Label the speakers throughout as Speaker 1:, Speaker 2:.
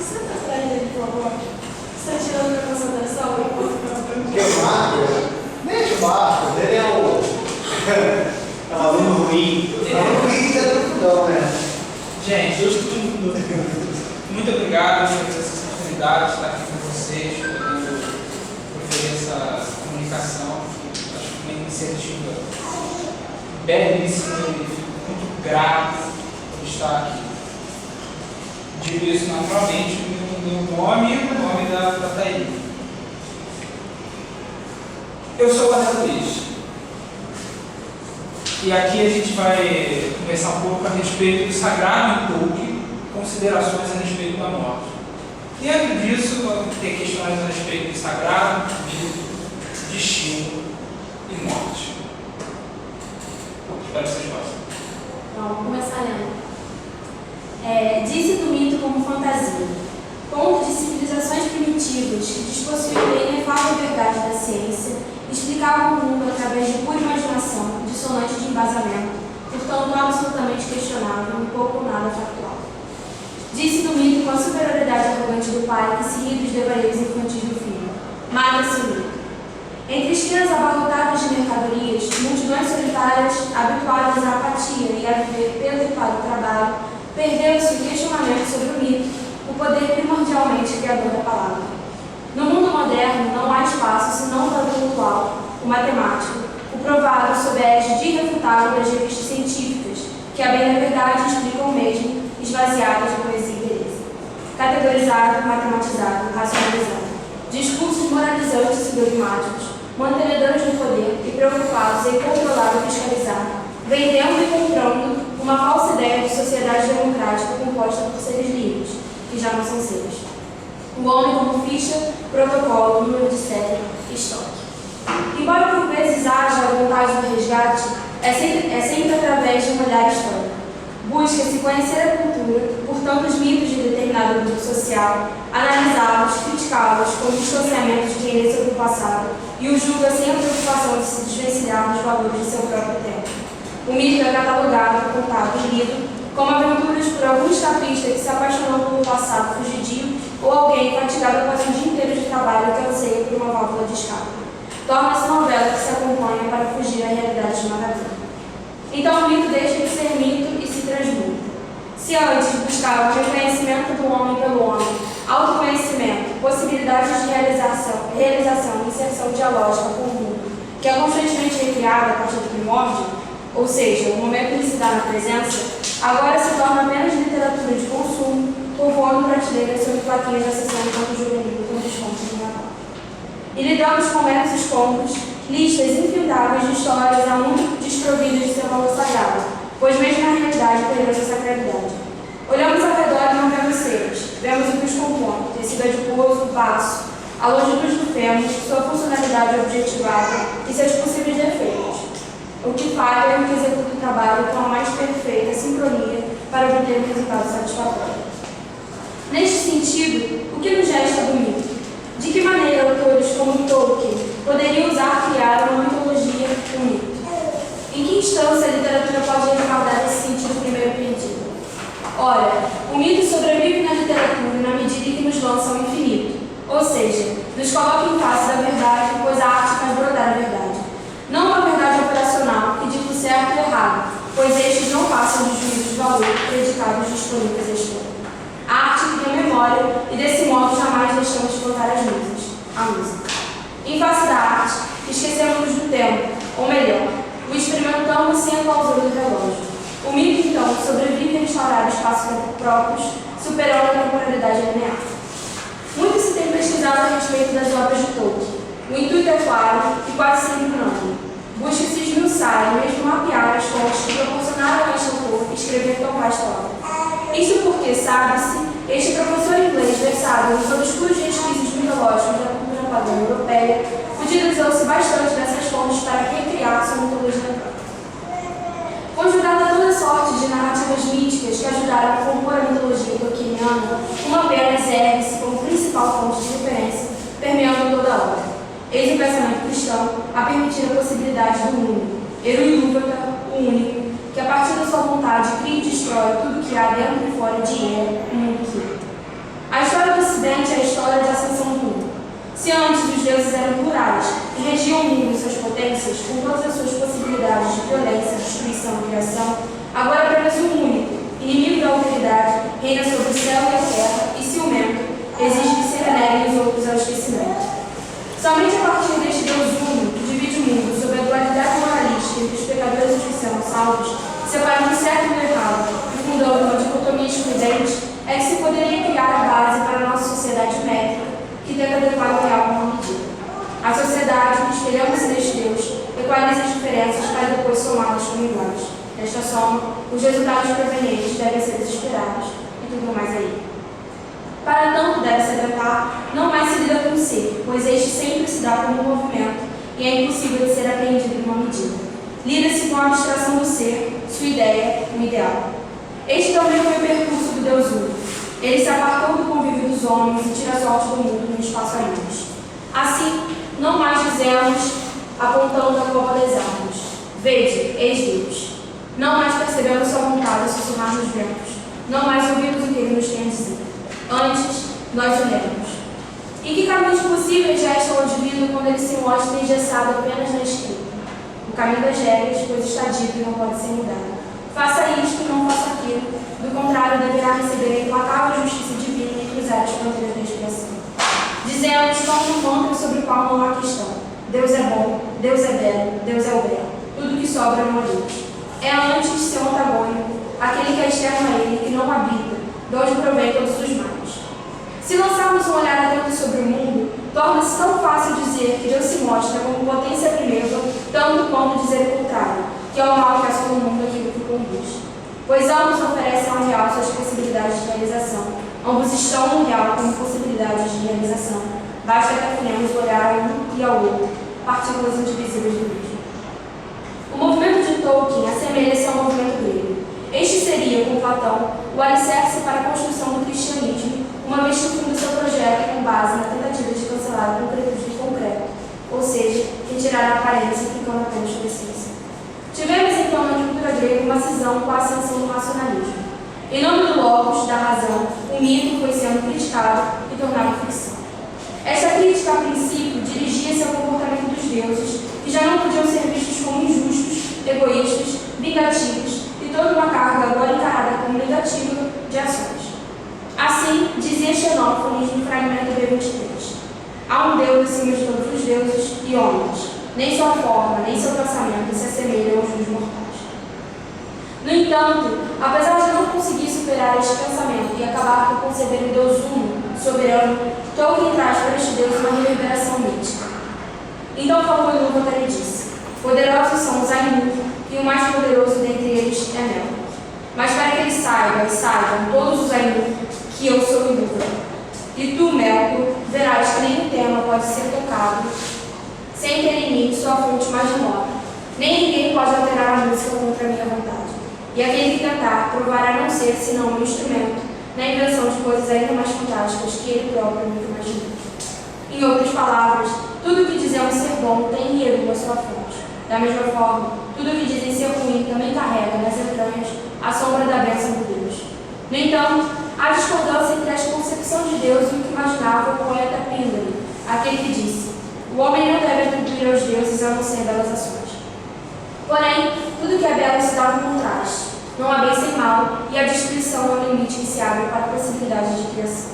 Speaker 1: senta atrás dele, por favor. Você está tirando minha concentração?
Speaker 2: Que o Marco? Nem o Marco, ele é o aluno ruim. O aluno ruim está no fundão, né?
Speaker 3: Gente, muito obrigado por essa oportunidade de estar aqui com vocês, podendo proferir essa comunicação, que acho que é uma iniciativa belíssima e fico muito grato por estar aqui. Digo isso naturalmente no meu nome e no nome da Thaís. Eu sou o André Luiz. E aqui a gente vai conversar um pouco a respeito do sagrado em Tolkien, considerações a respeito da morte. E além disso, vamos ter questões a respeito do sagrado, mito, destino e morte. Espero que vocês gostem.
Speaker 4: Então, vamos começar lendo. Diz-se do mito como fantasia, ponto de civilizações primitivas que despossuíam a inefável verdade da ciência, explicavam o mundo através de pura imaginação, dissonante de embasamento, portanto absolutamente questionável e pouco ou nada factual. Disse do mito com a superioridade arrogante do pai que se ri dos devaneios infantis do filho. Mata-se o mito. Entre esquinas abarrotadas de mercadorias, multidões solitárias, habituadas à apatia e a viver pelo e para o trabalho, perdeu-se o questionamento sobre o mito, o poder primordialmente criador da palavra. No mundo moderno não há espaço senão para o intelectual, o matemático, o provado sob a égide irrefutável das revistas científicas, que a bem da verdade explicam o mesmo, esvaziadas de poesia e beleza. Categorizado, matematizado, racionalizado. Discursos moralizantes e dogmáticos, mantenedores do poder e preocupados em controlar e fiscalizar, vendendo e comprando uma falsa ideia de sociedade democrática composta por seres livres, que já não são seres. O homem como ficha, protocolo, número de série, estoque. Embora por vezes haja a vontade do resgate, é sempre através de um olhar histórico. Busca-se conhecer a cultura, portanto os mitos de determinado grupo social, analisá-los, criticá-los como distanciamentos de quem lê sobre o passado e o julga sem a preocupação de se desvencilhar dos valores de seu próprio tempo. O mito é catalogado, contado e lido como aventuras por algum escapista que se apaixonou pelo passado fugidio ou alguém fatigado após um dia inteiro de trabalho que anseia por uma válvula de escape. Torna-se novela que se acompanha para fugir à realidade esmagadora. Então o mito deixa de ser mito e se transmuta. Se antes buscava o reconhecimento do homem pelo homem, autoconhecimento, possibilidades de realização e inserção dialógica com o mundo, que é constantemente recriada a partir do primórdio, ou seja, o momento de se dar na presença, agora se torna apenas literatura de consumo, povoando prateleiras sobre plaquinhas da sessão de campo juvenil com descontos de Natal. E lidamos com meros escombros, listas infindáveis de histórias a muito desprovidas de seu valor sagrado, pois mesmo na realidade perdemos a sacralidade. Olhamos ao redor e não vemos seres, vemos o que os compõe, tecido adiposo, baço, a longitude do fêmur, sua funcionalidade objetivada e seus possíveis defeitos. O que falha é o que executa o trabalho com a mais perfeita sincronia para obter um resultado satisfatório. Neste sentido, o que nos resta do mito? De que maneira autores como Tolkien poderiam usar e criar uma mitologia do mito? Em que instância a literatura pode respaldar esse sentido primeiro pedido? Ora, o mito sobrevive na literatura na medida em que nos lança ao infinito, ou seja, nos coloca em face da verdade, pois a arte faz brotar a verdade. Não uma verdade operacional que diz o certo e o errado, pois estes não passam de juízos de valor predicados disponíveis à história. A arte cria memória e desse modo jamais deixamos de contar as musas, a música. Em face da arte, esquecemos do tempo, ou melhor, o experimentamos sem a clausura do relógio. O mito, então, sobrevive a instaurar espaços próprios, superando a temporalidade linear. Muito se tem pesquisado a respeito das obras de Tolkien. O intuito é claro e quase sempre unânime. Busca-se esmiuçar e mesmo mapear as fontes que proporcionaram a este autor escrever tão vasta obra. Isso porque, sabe-se, este professor inglês versado nos obscuros resquícios mitológicos da cultura pagã europeia utilizou-se bastante dessas fontes para recriar sua mitologia própria. Conjurada toda sorte de narrativas míticas que ajudaram a compor a mitologia tolkieniana, uma apenas ergue-se como principal fonte de referência, permeando toda a obra. Eis o pensamento cristão a permitir a possibilidade do mundo, Eru-Ilúvatar, o único, que a partir da sua vontade cria e destrói tudo que há dentro e fora de ele, o mundo que é. A história coincidente a história de ascensão do mundo. Se antes os deuses eram plurais e regiam o mundo em suas potências, com todas as suas possibilidades de violência, destruição e criação, agora apenas um único, inimigo da autoridade, reina sobre o céu e a terra e ciumento, exige que se reneguem os outros ao esquecimento. Somente a partir deste Deus único, que divide o mundo sob a dualidade moralística entre os pecadores e os que serão salvos, separando o certo do errado e fundando uma dicotomia excludente, é que se poderia criar a base para a nossa sociedade métrica, que tenta adequar o real a uma medida. A sociedade, que espelhamos neste Deus, equaliza as diferenças para depois somá-las como iguais. Nesta soma, os resultados provenientes devem ser desesperados e tudo mais aí. Para tanto deve-se atentar, não mais se lida com o ser, pois este sempre se dá como um movimento e é impossível de ser apreendido em uma medida. Lida-se com a abstração do ser, sua ideia, um ideal. Este também foi o percurso do Deus único. Ele se apartou do convívio dos homens e tira sorte do mundo no espaço a luz. Assim, não mais dizemos, apontando a copa das árvores: vede, eis Deus. Não mais percebemos sua vontade a sussurrar nos ventos. Não mais ouvimos o que ele nos tem a dizer. Antes, nós o lemos. E que caminhos possíveis já estão ao divino quando ele se mostra engessado apenas na escrita? O caminho das regras, pois está dito e não pode ser mudado. Faça isto, não faça aquilo. Do contrário, deverá receber a implacável justiça divina e cruzar as fronteiras da expiação. Dizemos como um mantra sobre o qual não há questão. Deus é bom, Deus é belo, Deus é o belo. Tudo que sobra não é Deus. É antes seu antagônico, aquele que é externo a ele, que não habita, de onde provém todos os males. Se lançarmos um olhar atento sobre o mundo, torna-se tão fácil dizer que Deus se mostra como potência primeva, tanto quanto dizer o contrário, que é o mal que assola o mundo aquilo que conduz. Pois ambos oferecem ao real suas possibilidades de realização. Ambos estão no real como possibilidades de realização. Basta que afinemos o olhar a um e ao outro, partículas indivisíveis do mesmo. O movimento de Tolkien assemelha-se ao movimento grego. Este seria, com Platão, o alicerce para a construção do cristianismo, uma vez que funda seu projeto com base na tentativa de cancelar a concretude do concreto, ou seja, retirar a aparência ficando apenas sua essência. Tivemos então na cultura grega uma cisão com a ascensão do racionalismo. Em nome do logos, da razão, o mito foi sendo criticado e tornado ficção. Esta crítica, a princípio, dirigia-se ao comportamento dos deuses, que já não podiam ser vistos como injustos, egoístas, vingativos e toda uma carga agora encarada como negativa de ações. Assim, dizia Xenófanes no fragmento B23: há um Deus acima de todos os deuses e homens. Nem sua forma, nem seu pensamento se assemelham aos dos mortais. No entanto, apesar de não conseguir superar este pensamento e acabar por conceber o Deus único, soberano, Tolkien traz para este Deus uma reverberação mítica. Então falou Ilúvatar e disse: poderosos são os Ainur, e o mais poderoso dentre eles é Melkor. Mas para que eles saibam todos os Ainur, que eu sou Ilúvatar. E tu, Melkor, verás que nenhum tema pode ser tocado sem ter em mim sua fonte mais remota. Nem ninguém pode alterar a música contra a minha vontade. E aquele que tentar provará não ser senão um instrumento na invenção de coisas ainda mais fantásticas que ele próprio nunca imaginou. Em outras palavras, tudo o que dizemos ser bom tem em Eru a sua fonte. Da mesma forma, tudo o que dizem ser ruim também carrega nas entranhas a sombra da bênção de Deus. No entanto, há discordância entre a concepção de Deus e o que imaginava o poeta Pindar, aquele que disse: o homem não deve atribuir aos deuses a não ser belas ações. Porém, tudo que é belo se dá um contraste. Não há bem sem mal, e a destruição é o limite que se abre para a possibilidade de criação.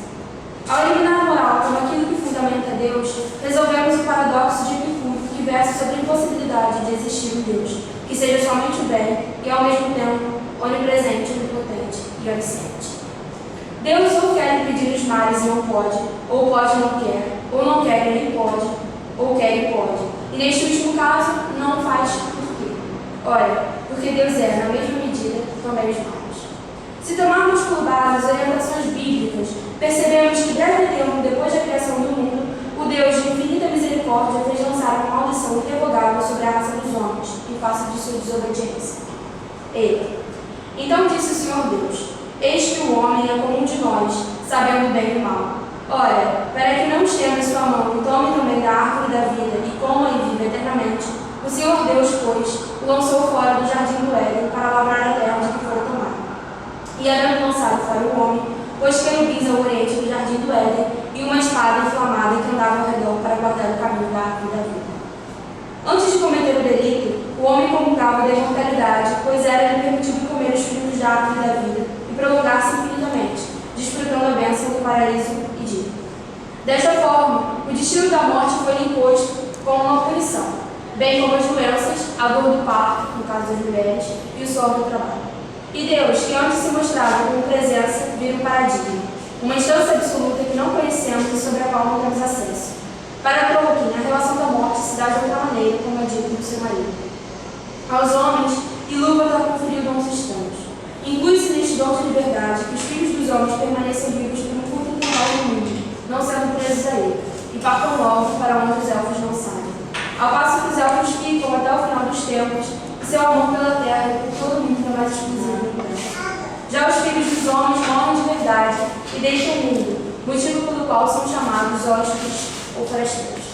Speaker 4: Ao eliminar a moral como aquilo que fundamenta Deus, resolvemos o paradoxo de Epicuro, que versa sobre a impossibilidade de existir um Deus, que seja somente o bem e, ao mesmo tempo, onipresente, onipotente e onisciente. Deus ou quer impedir os males e não pode, ou pode e não quer, ou não quer e nem pode, ou quer e pode. E neste último caso, não faz por quê? Ora, porque Deus é, na mesma medida, também os males. Se tomarmos por base as orientações bíblicas, percebemos que breve tempo depois da criação do mundo, o Deus de infinita misericórdia fez lançar uma maldição irrevogável sobre a raça dos homens, em face de sua desobediência. Ele: então disse o Senhor Deus: eis que o homem é como um de nós, sabendo o bem e o mal. Ora, para que não estenda sua mão e tome também da árvore da vida e coma e viva eternamente, o Senhor Deus, pois, o lançou fora do jardim do Éden para lavrar a terra de que fora tomado. E havendo lançado fora o homem, pôs querubins ao oriente do jardim do Éden espada inflamada que andava ao redor para guardar o caminho da árvore da vida. Antes de cometer o delito, o homem comungava da imortalidade, pois era-lhe permitido comer os frutos da árvore da vida e prolongar-se infinitamente, desfrutando a bênção do paraíso e de. Desta forma, o destino da morte foi imposto como uma punição, bem como as doenças, a dor do parto, no caso das mulheres, e o suor do trabalho. E Deus, que antes se mostrava como presença, vira um paradigma, uma instância absoluta que não conhecemos e sobre a qual não temos acesso. Para Tolkien, a relação da morte se dá de outra maneira, como é dito no seu marido. Aos homens, Ilúvatar conferiu dons estranhos. Inclui-se neste dom de liberdade que os filhos dos homens permaneçam vivos por um curto intervalo no mundo, não sendo presos a ele, e partam logo para onde os elfos não sabem. Ao passo que os elfos ficam até o final dos tempos, e seu amor pela terra e por todo mundo é mais exclusivo no terra. Já os filhos dos homens morrem de verdade e deixam o mundo, motivo pelo qual são chamados hóspedes ou forasteiros.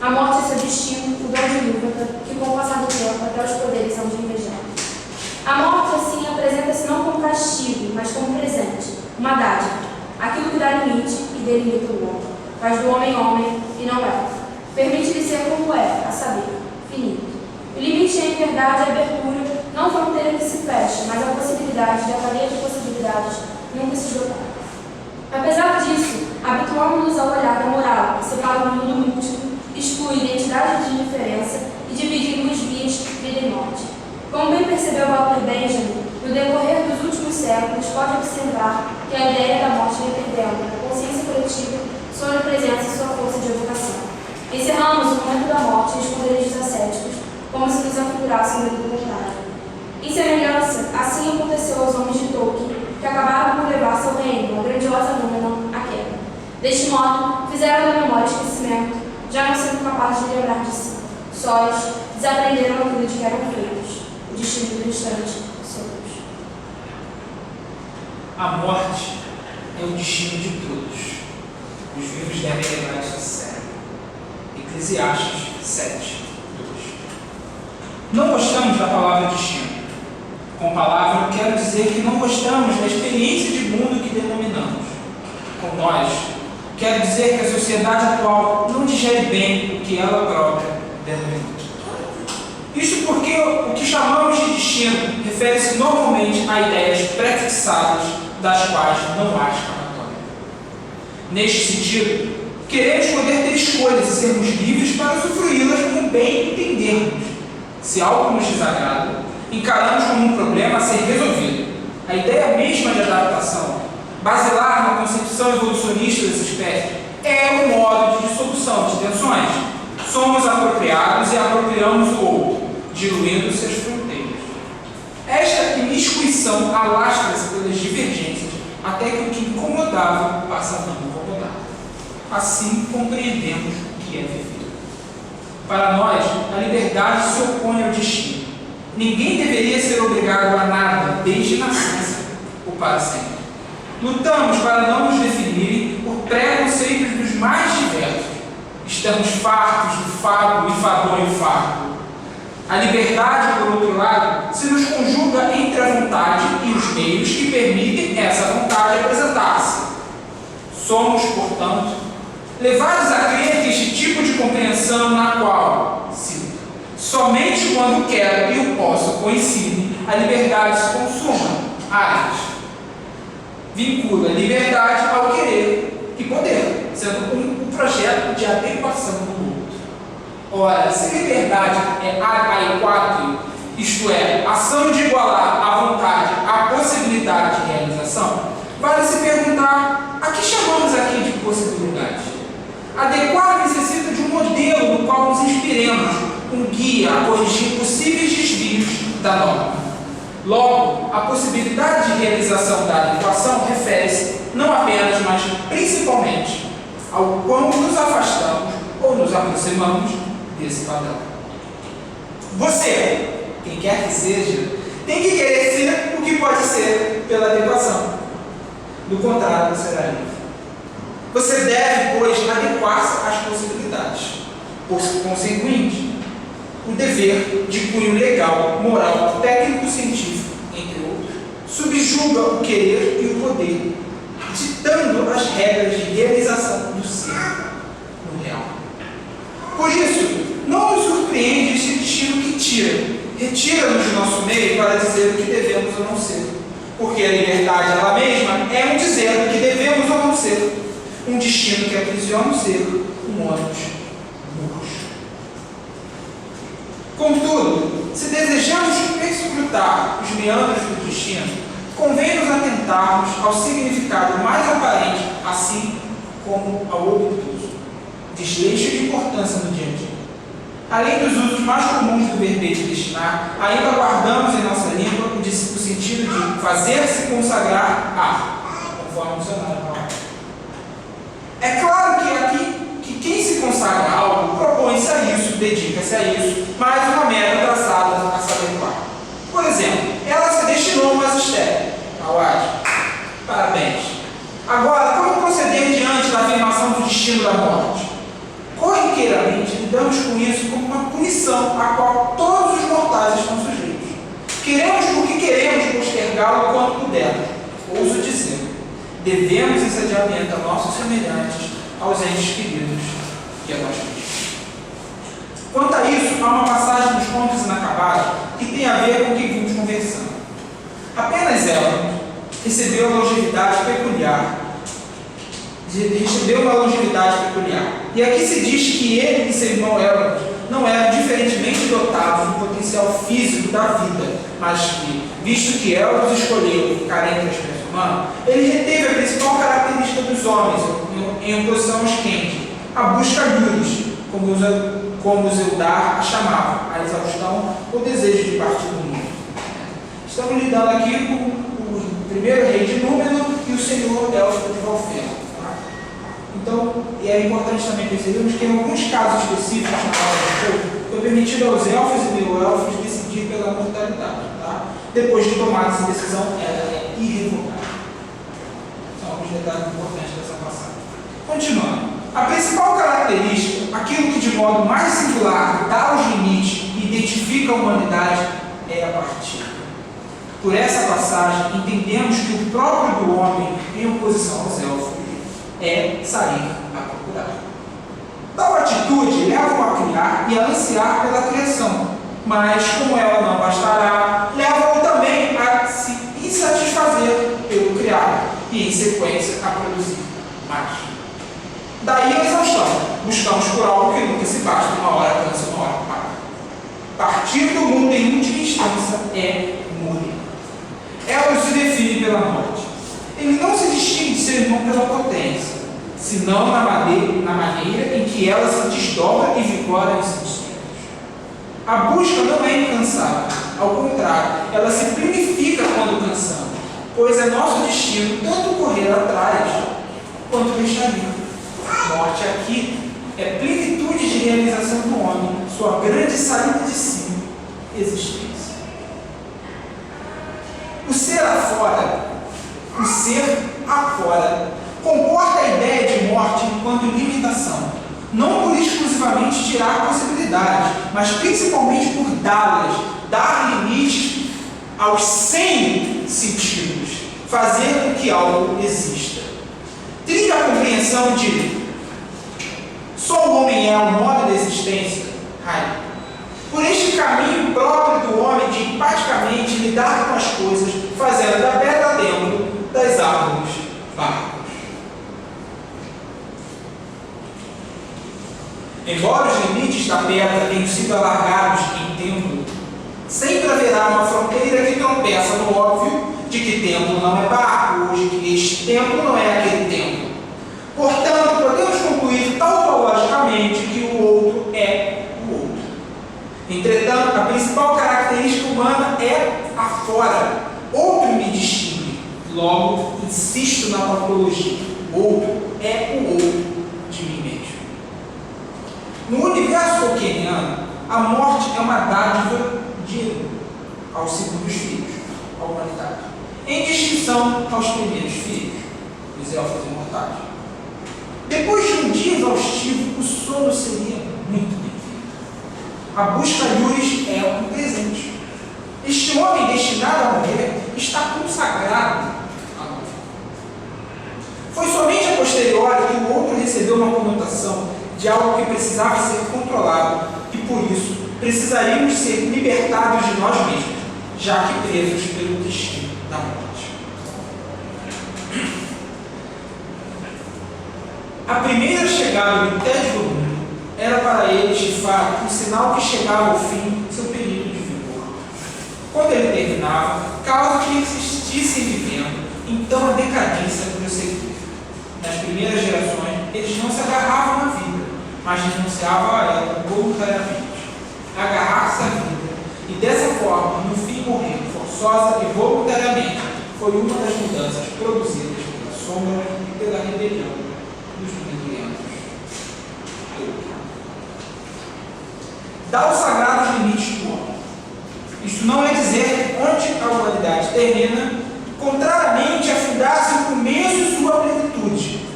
Speaker 4: A morte é seu destino, o dom de Ilúvatar, que com o passar do tempo até os poderes são de invejar. A morte, assim, apresenta-se não como castigo, mas como presente, uma dádiva, aquilo que dá limite e delimita o homem, faz do homem homem e não elfo. Permite-lhe ser como é, a saber, finito. O limite é, em verdade, a abertura, não fronteira que se fecha, mas a possibilidade de a cadeia de possibilidades nunca se esgotar. Apesar disso, habituamos-nos ao olhar da moral, que separa o mundo múltiplo, exclui identidade de diferença e divide em duas vias, vida e morte. Como bem percebeu Walter Benjamin, no decorrer dos últimos séculos, pode observar que a ideia da morte vem perdendo na consciência coletiva sua presença e sua força de evocação. Encerramos o momento da morte e os poderes dos ascéticos, como se nos afigurasse o medo do contrário. Em semelhança, assim aconteceu aos homens de Tolkien, que acabaram por levar seu reino, a grandiosa Númenor, à queda. Deste modo, fizeram da memória esquecimento, já não sendo capazes de lembrar de si. Sóis, desaprenderam aquilo de que eram feitos, o destino do instante, somos.
Speaker 3: A morte é o destino de todos. Os vivos devem levar isso a sério. Eclesiastes 7, 2. Não gostamos da palavra destino. Com palavra, eu quero dizer que não gostamos da experiência de mundo que denominamos. Com nós, quero dizer que a sociedade atual não digere bem o que ela própria denomina. Isso porque o que chamamos de destino refere-se normalmente a ideias prefixadas das quais não há escapatória. Neste sentido, queremos poder ter escolhas e sermos livres para usufruí-las como bem entendermos. Se algo nos desagrada, encaramos como um problema a ser resolvido. A ideia mesma de adaptação, basilar na concepção evolucionista das espécies, é um modo de dissolução de tensões. Somos apropriados e apropriamos o outro, diluindo-se as fronteiras. Esta imiscuição alastra-se pelas divergências, até que o que incomodava passa a não incomodar. Assim compreendemos o que é viver. Para nós, a liberdade se opõe ao destino. Ninguém deveria ser obrigado a nada, desde nascença ou para sempre. Lutamos para não nos definirem por preconceitos dos mais diversos. Estamos fartos do fado e fadonho fardo. A liberdade, por outro lado, se nos conjuga entre a vontade e os meios que permitem essa vontade apresentar-se. Somos, portanto, levados a crer que este tipo de compreensão na qual, cito, somente quando quero e o posso coincide, a liberdade se consuma, vincula a liberdade ao querer e poder, sendo um projeto de adequação do mundo. Ora, se liberdade é aequatio, isto é, ação de igualar a vontade à possibilidade de realização, vale se perguntar a que chamamos aqui de possibilidade? Adequar necessita de um modelo no qual nos inspiremos, um guia a corrigir possíveis desvios da norma. Logo, a possibilidade de realização da adequação refere-se não apenas, mas principalmente ao quão nos afastamos ou nos aproximamos desse padrão. Você, quem quer que seja, tem que querer ser o que pode ser pela adequação. Do contrário, será livre. Você deve, pois, adequar-se às possibilidades. Por conseguinte, o dever de cunho legal, moral, técnico-científico, entre outros, subjuga o querer e o poder, ditando as regras de realização do ser no real. Por isso, não nos surpreende esse destino que retira-nos do nosso meio para dizer o que devemos ou não ser. Porque a liberdade ela mesma é um dizer o que devemos ou não ser. Um destino que aprisiona o ser, humanos burros. Contudo, se desejamos perscrutar os meandros do destino, convém nos atentarmos ao significado mais aparente, assim como ao obtuso, desleixo de importância no dia a dia. Além dos usos mais comuns do verbete destinar, ainda guardamos em nossa língua o sentido de fazer-se consagrar a, conforme o dicionário fala. É claro que quem se consagra a algo propõe-se a isso, dedica-se a isso, mas uma meta traçada a saber qual. Por exemplo, ela se destinou a um magistério. Awad, parabéns. Agora, como proceder diante da afirmação do destino da morte? Corriqueiramente, lidamos com isso como uma punição a qual todos os mortais estão sujeitos. Queremos porque queremos postergá-lo quanto pudermos. Ouso dizer, devemos esse adiamento a nossos semelhantes, aos entes queridos e a nós mesmos. Quanto a isso, há uma passagem dos Contos Inacabados que tem a ver com o que vimos conversando. Apenas ela recebeu uma longevidade peculiar. E aqui se diz que ele e seu irmão Elrond não eram diferentemente dotados do potencial físico da vida, mas que, visto que Elrond escolheu ficar entre a espécie humana, ele reteve a principal característica dos homens em oposição aos Quendi, a busca Lhuris, como os Eldar a chamavam, a exaustão ou desejo de partir do mundo. Estamos lidando aqui com o primeiro rei de Númenor e o senhor élfico de Valfenda. Então, é importante também percebermos que em alguns casos específicos na aula do jogo, foi permitido aos elfos e meio-elfos decidir pela mortalidade. Tá? Depois de tomar essa decisão, ela é irrevogável. São alguns detalhes importantes dessa passagem. Continuando. A principal característica, aquilo que de modo mais singular dá os limites e identifica a humanidade, é a partida. Por essa passagem, entendemos que o próprio do homem, em oposição aos elfos, é sair a procurar. Tal atitude leva-o a criar e a ansiar pela criação, mas, como ela não bastará, leva-o também a se insatisfazer pelo criado e, em sequência, a produzir mais. Daí a exaustão. Buscamos por algo que nunca se basta, uma hora cansa, uma hora para. Partir do mundo em última instância é morrer. Ela se define pela morte. Ele não se distingue de seu irmão pela potência, senão na maneira em que ela se desdobra e vigora em seus tempos. A busca não é incansável, ao contrário, ela se planifica quando cansamos, pois é nosso destino tanto correr atrás quanto deixar ir. Morte aqui é plenitude de realização do homem, sua grande saída de si, existência. O ser afora, comporta a ideia de morte enquanto limitação, não por exclusivamente tirar possibilidades, mas principalmente por dar limites aos 100 sentidos, fazer com que algo exista. Trilha a compreensão de só o homem é o modo da existência, por este caminho próprio do homem de empaticamente lidar com as coisas, fazendo da pedra templo, das árvores barcos. Embora os limites da pedra tenham sido alargados em templo, sempre haverá uma fronteira que tropeça no óbvio de que templo não é barco, ou de que este templo não é aquele templo. Portanto, podemos concluir tautologicamente que o outro é o outro. Entretanto, a principal característica humana é afora. Outro me distingue. Logo, insisto na tautologia. O outro é o outro de mim mesmo. No universo tolkieniano, a morte é uma dádiva aos segundos filhos, à humanidade, em distinção aos primeiros filhos, os elfos imortais. Depois de um dia exaustivo, o sono seria muito bem-vindo. A busca Lhuris é um presente. Este homem destinado a morrer está consagrado a morrer. recebeu uma conotação de algo que precisava ser controlado e, por isso, precisaríamos ser libertados de nós mesmos, já que presos pelo destino da morte. A primeira chegada do tédio do mundo era para eles, de fato, um sinal que chegava ao fim seu período de vigor. Quando ele terminava, causa que insistissem vivendo, então a decadência prosseguia. Nas primeiras gerações, eles não se agarravam à vida, mas renunciavam a ela voluntariamente. Agarrar-se à vida e, dessa forma, no fim morrer, forçosa e voluntariamente, foi uma das mudanças produzidas pela sombra e pela rebelião dos milentos. Dá os sagrados limites do homem. Isto não é dizer onde a humanidade termina, contrariamente a fundar-se o começo de sua plenitude,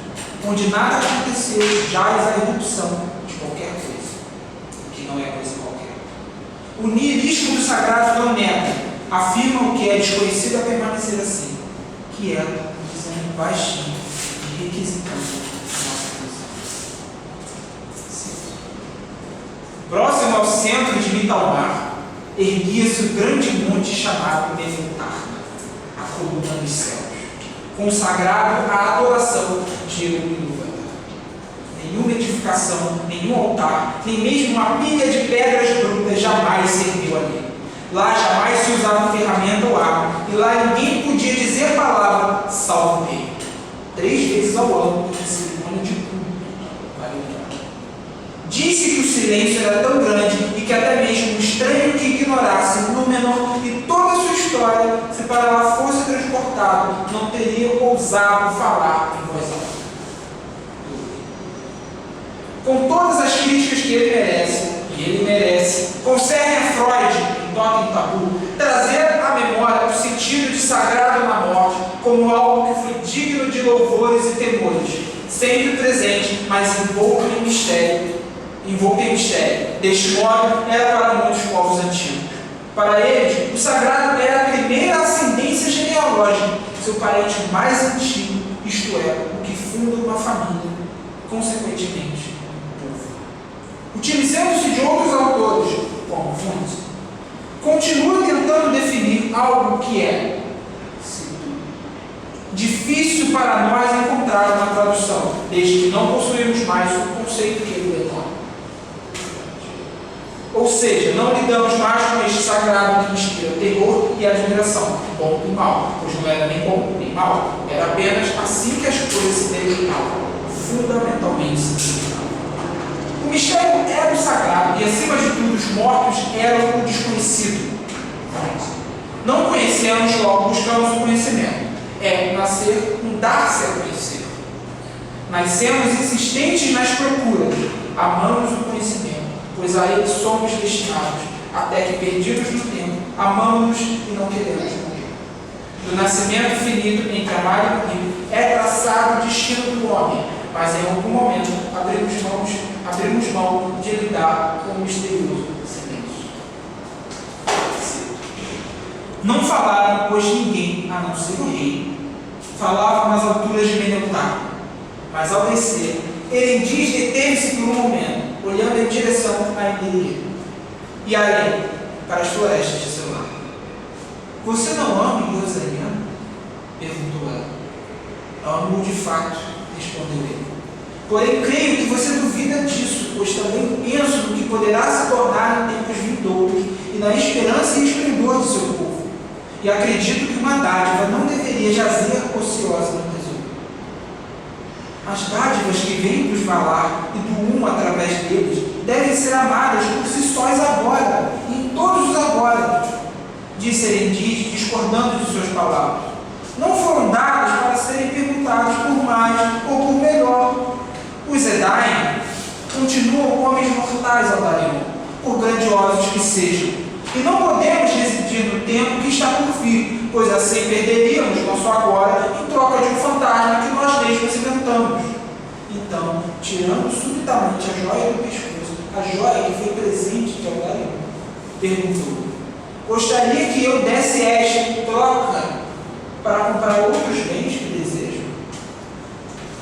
Speaker 3: onde nada aconteceu, jaz a irrupção de qualquer coisa, que não é coisa qualquer. O niilismo do sagrado não nega, afirma o que é desconhecido a permanecer assim, que é um desânimo baixinho e requisitando nossa visão. Próximo ao centro de Mitalmar, erguia-se o grande monte chamado Nefeltar, a coluna dos céus, consagrado à adoração de Ilúvatar. Nenhuma edificação, nenhum altar, nem mesmo uma pilha de pedras brutas jamais serviu ali. Lá jamais se usava ferramenta ou arma, e lá ninguém podia dizer palavra salvo o rei. 3 vezes ao ano, em cerimônia de culto. Disse que o silêncio era tão grande e que até mesmo um estranho que ignorasse Númenor e toda a sua história, se para lá fosse transportado, não teria ousado falar em voz alta. Com todas as críticas que ele merece, concerne a Freud, em Totem Tabu, trazer à memória o sentido de sagrado na morte como algo que foi digno de louvores e temores, sempre presente, mas envolto em mistério. Deste modo, era para muitos povos antigos. Para eles, o sagrado era a primeira ascendência genealógica, seu parente mais antigo, isto é, o que funda uma família, consequentemente, um povo. Utilizando-se de outros autores, como fontes, continua tentando definir algo que é difícil para nós encontrar uma tradução, desde que não possuímos mais o conceito que ele denota. Ou seja, não lidamos mais com este sagrado que inspira terror e admiração, bom e mal, pois não era nem bom nem mal, era apenas assim que as coisas se delimitavam, fundamentalmente significavam. O mistério era o sagrado e, acima de tudo, os mortos eram o desconhecido. Não conhecemos, logo buscamos o conhecimento. É nascer, um dar-se a conhecer. Nascemos insistentes nas procuras, amamos o conhecimento, pois a ele somos destinados, até que, perdidos no tempo, amamos e não queremos morrer. Do nascimento finito entre a mar e o rio, é traçado o destino do homem, mas em algum momento abrimos mão de lidar com o misterioso silêncio. Não falaram, pois ninguém, a não ser o rei, falava nas alturas de Meneltar, mas ao descer, Erendiz deteve-se por um momento, olhando em direção a Emília, e além, para as florestas de seu lar. Você não ama Iosaniano? Perguntou ela. Amo-o de fato, respondeu ele. Porém, creio que você duvida disso, pois também penso no que poderá se tornar em tempos vindouros e na esperança e esplendor de seu povo. E acredito que uma dádiva não deveria jazer ociosa no tesouro. As dádivas que vêm dos Valar e do através deles devem ser amadas por si sós agora, e em todos os agora, disse Erendiz, discordando de suas palavras. Não foram dadas para serem perguntadas por mais ou por melhor. Os Edain continuam homens mortais, Aldarion, por grandiosos que sejam, e não podemos residir no tempo que está por vir, pois assim perderíamos nosso agora em troca de um fantasma que nós mesmos inventamos. Então, tirando subitamente a joia do pescoço, a joia que foi presente de Aldarion, perguntou: gostaria que eu desse esta troca para comprar outros bens que desejo?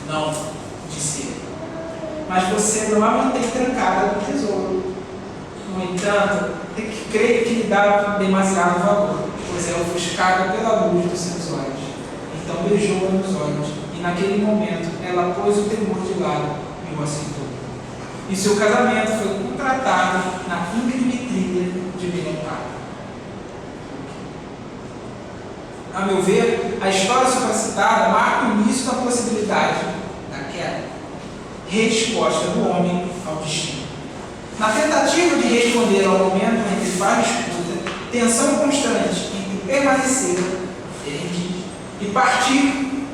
Speaker 3: Não, disse ele. mas você não a mantém trancada no tesouro. No entanto, creio que lhe dá demasiado valor, pois é ofuscada pela luz dos seus olhos. Então beijou-a nos olhos, e naquele momento ela pôs o temor de lado e o aceitou. E seu casamento foi contratado na íngreme trilha de Menopar. A meu ver, a história supracitada marca o início da possibilidade da queda, resposta do homem ao destino. Na tentativa de responder ao momento entre faz disputa, tensão constante entre permanecer e partir,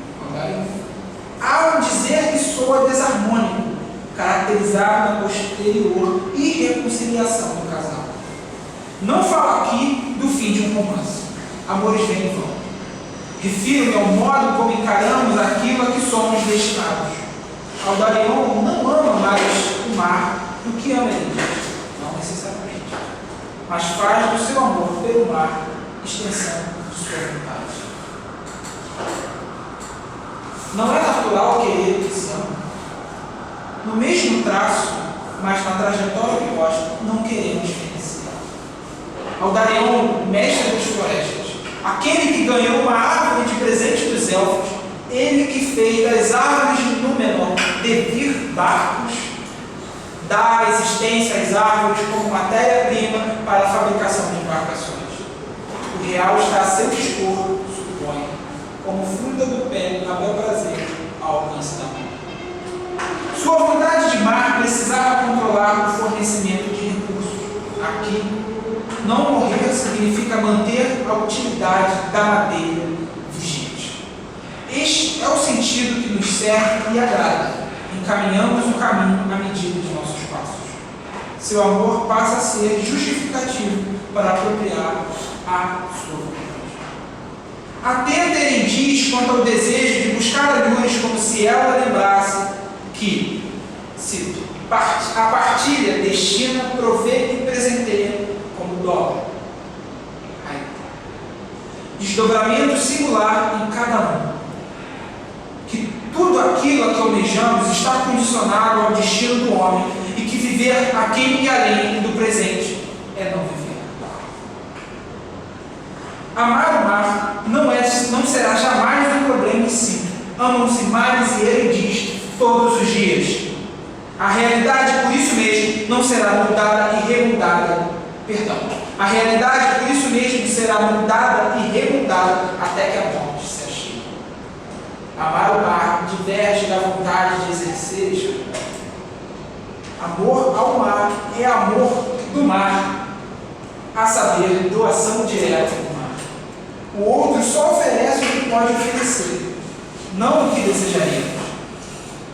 Speaker 3: ao dizer que soa desarmônico, caracterizado na posterior irreconciliação do casal. Não falo aqui do fim de um romance. Amores vêm e vão. Refiro-me ao modo como encaramos aquilo a que somos destinados. Aldarion não ama mais o mar do que ama ele, não necessariamente, mas faz do seu amor pelo mar extensão de sua vontade. Não é natural querer que se ama. No mesmo traço, mas na trajetória oposta, não queremos felicidade. Aldarion, mestre das florestas, aquele que ganhou uma árvore de presente dos elfos, ele que fez das árvores de Númenor devir barcos, dá existência às árvores como matéria-prima para a fabricação de embarcações. O real está a seu dispor, suponho, como fruta do pé a bel prazer ao alcance da mão. Sua vontade de mar precisava controlar o fornecimento de recursos. Aqui, não morrer significa manter a utilidade da madeira vigente. Este é o sentido que nos serve e agrada. Encaminhamos o caminho à medida de nossos passos. Seu amor passa a ser justificativo para apropriar a sua vontade. Atenta em diz quanto ao desejo de buscar a luz, como se ela lembrasse que, cito, a partilha destina, provê e presenteia como dobra. Desdobramento singular em cada um. Que tudo aquilo a que almejamos está condicionado ao destino do homem e que viver aqui e além do presente é não viver. Amar o mar não será jamais um problema em si. Amam-se mares e eredis todos os dias. A realidade, por isso mesmo, não será mudada e remudada. A realidade, por isso mesmo, será mudada e remudada até que a morte se achegue. Amar o mar diverge da vontade de exercer este amor ao mar é amor do mar, a saber, doação direta do mar. O outro só oferece o que pode oferecer, não o que desejaríamos.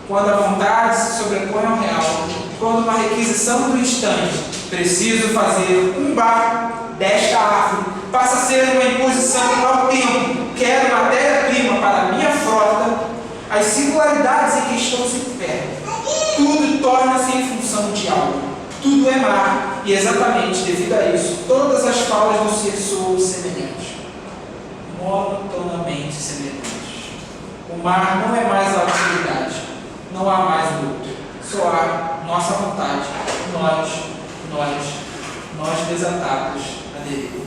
Speaker 3: Quando a vontade se sobrepõe ao real, quando uma requisição do instante, preciso fazer um barco desta árvore, passa a ser uma imposição ao tempo, quero matéria-prima para a minha frota, as singularidades em que estão se perdem. Tudo torna-se em função de algo. Tudo é mar, e exatamente devido a isso, todas as falas do ser soam semelhantes, monotonamente semelhantes. O mar não é mais a utilidade, não há mais o outro, só há nossa vontade, nós desatados a deriva.